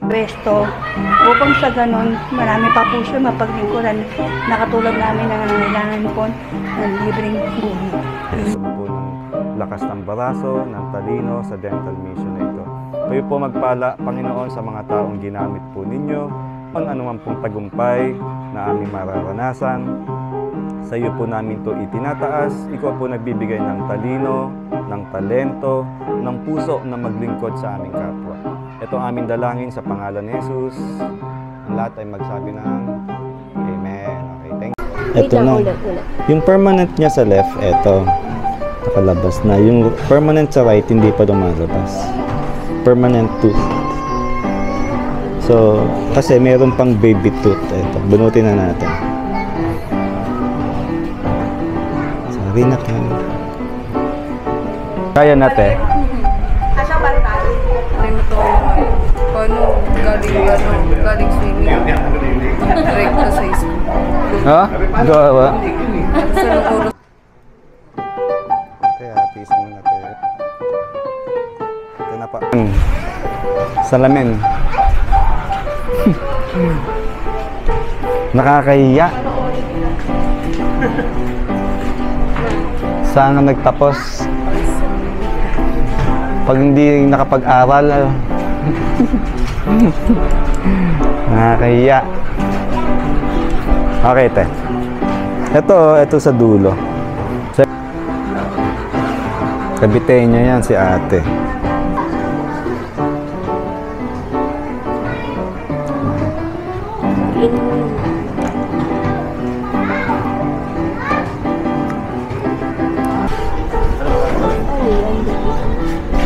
Resto upang sa ganon marami pa po siya mapaglingkuran na katulad namin na nangangailangan po ng libreng buhay. Gusto po ng lakas ng baraso, ng talino sa dental mission na ito. Kayo po magpala, Panginoon, sa mga taong ginamit po ninyo, ang anuman pong tagumpay na aming mararanasan. Sa iyo po namin ito itinataas. Ikaw po nagbibigay ng talino, ng talento, ng puso na maglingkod sa aming kapwa. Ito ang aming dalangin sa pangalan ni Jesus. Ang lahat ay magsabi ng Amen. Okay, thank you. Ito na. Yung permanent niya sa left, ito. Nakalabas na. Yung permanent sa right, hindi pa lumalabas. Permanent tooth. So, kasi meron pang baby tooth. Ito, bunutin na natin. Sorry na ka. Kaya natin. Galing swimming. Direct na sa school. Ha? Gawa. Sa loob. Kaya tiisin mo natin. Ito na pa. Salamin. Nakakahiya. Sana nagtapos. Pag hindi nakapag-aral, nakakahiya. Okay, te. Ito sa dulo. Kabitayin niya yan si ate.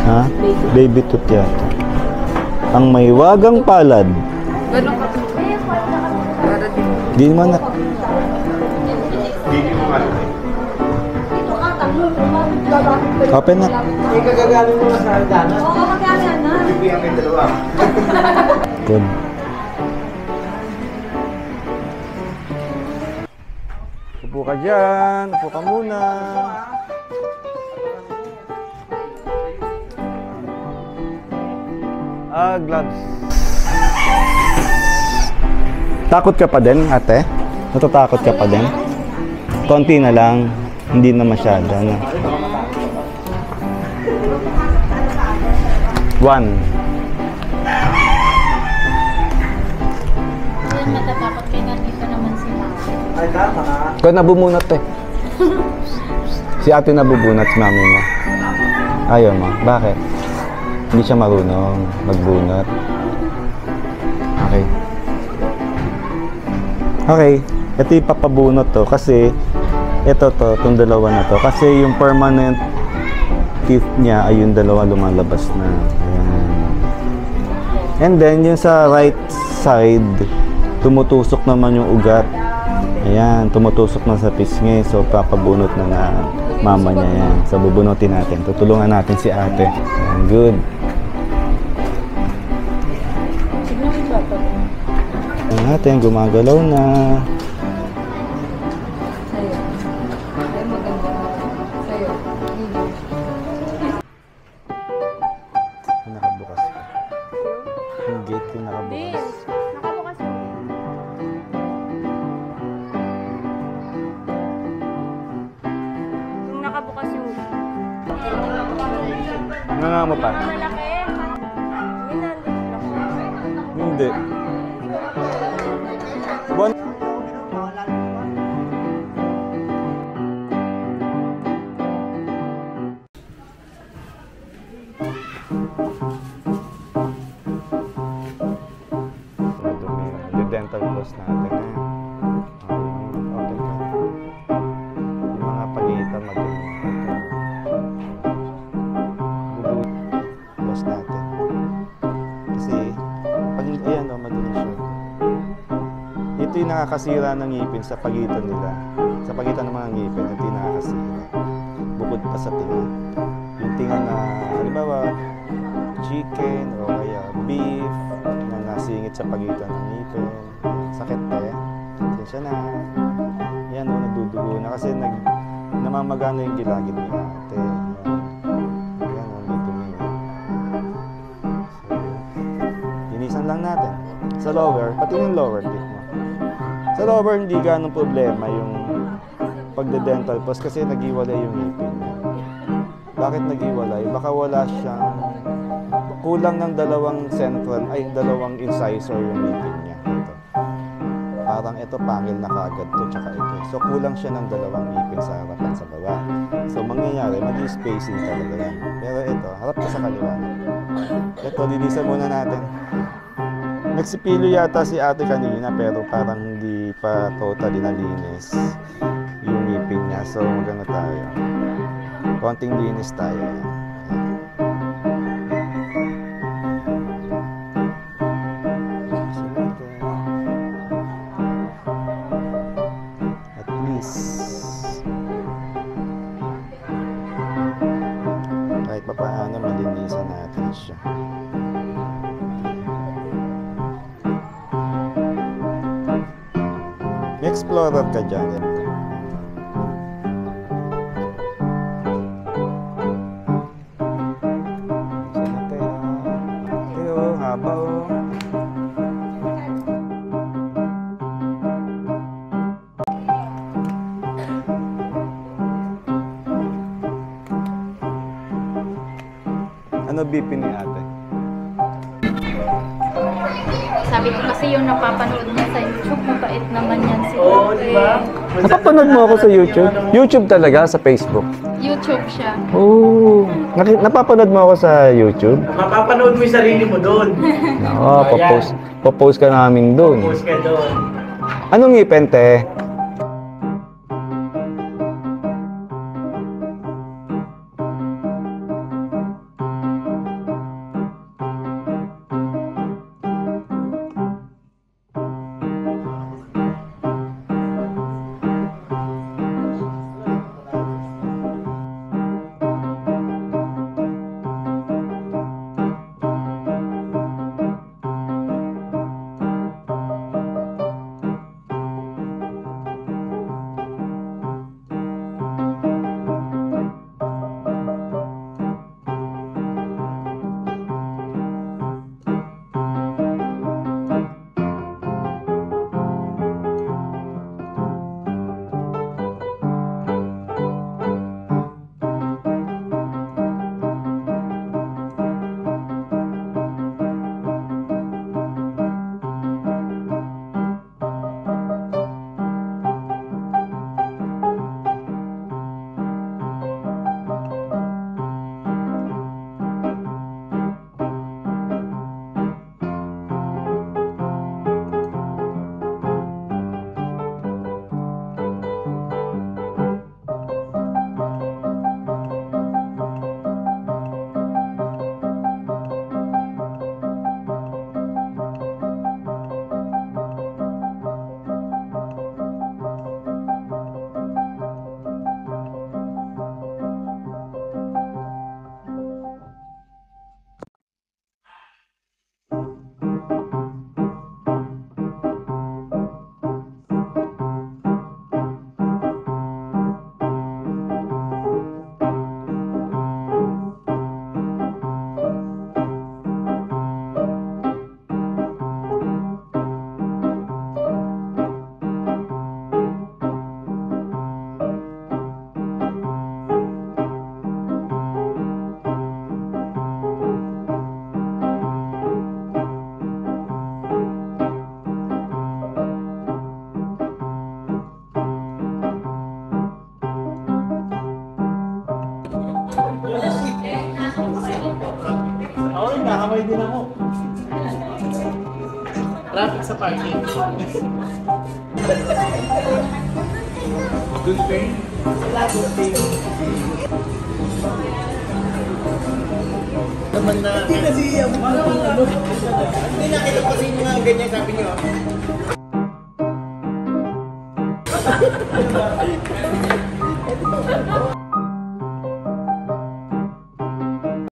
Ha? Baby tooth yata. Ang may wagang palad. Ganun ka. Para din. Di naman na. Open na. Ikagagaling mo na sa hagdanan. Oo, magkano na. Bibigyan kayo dalawa. Good. Upo ka dyan. Upo ka muna. Gloves. Takot ka pa din, ate? Natatakot ka pa din? Konti na lang. Hindi na masyado. Ano? 1. Natatakot kayo nandito naman si Mama. Ay, tama. Kaya nabubunot eh. Si ate nabubunot, si mami mo. Ayaw mo. Bakit? Hindi siya marunong magbunot. Okay. Okay. Ito yung papabunot to kasi itong dalawa na to. Kasi yung permanent teeth niya ay yung dalawa lumalabas na. Ayan. And then yung sa right side, tumutusok naman yung ugat. Ayan, tumutusok na sa pisngi. So papabunot na mama niya yan. So bubunutin natin. Tutulungan natin si ate. Ayan, good. Ayan natin, gumagalaw na. Sa'yo. Ay, maganda. Sa'yo. Nakabukas pa. Yung gate yung nakabukas. Nakabukas mo. Yung nakabukas yung Nga mo pa? Malaki. Hindi. Buwan. Dental floss natin eh. Open ka. Yung mga pagitan madumi. Floss natin. Kasi pag ayan o, madumi siya. Ito yung nakakasira ng ngipin sa pagitan nila. Sa pagitan ng mga ngipin, ito yung nakakasira. Bukod pa sa tinga. Yung tinga na, halimbawa, chicken o kaya beef na nasingit sa pagitan ng ngipin. Sakit eh. Sensya na. Yan o, nagdudugo na kasi namamagana yung gilagid ni ate. Ayan, may dumi. So, linisan lang natin. Sa lower, pati yung lower tip mo. Sa lower, hindi ganong problema yung pagde-dental floss kasi nag-iwalay yung ngipin niya. Bakit nag-iwalay? Baka wala siyang kulang ng dalawang central, ay dalawang incisor yung ngipin niya. Ito. Parang ito pangil na kagad to, tsaka ito. So kulang siya ng dalawang ngipin sa harapan sa baba. So mangyayari, mag-spacing talaga yan. Pero ito, harap ka sa kaliwa. Ito, linisan muna natin. Nagsipilo yata si ate kanina pero parang hindi pa totally nalinis yung ngipin niya. So maganda tayo. Konting linis tayo. At least kahit pa paano malinisan natin siya. Explorer ka dyan. Haba oh. Ano BP ni ate? Sabi ko kasi yung napapanood niya sa YouTube, mabait naman yan si Oo, di ba? Napapanood mo ako sa YouTube? YouTube talaga, sa Facebook? YouTube siya. Oh, napapanood mo ako sa YouTube? Mapapanood mo yung sarili mo doon. Oo, popost ka namin doon. Post ka doon. Anong ngipin, te? Nakakamay din ako. Traffic sa parking. Good thing. Good thing. Naman na. Hindi na siya. Hindi nakita kasi yung mga ganyan sabi niyo.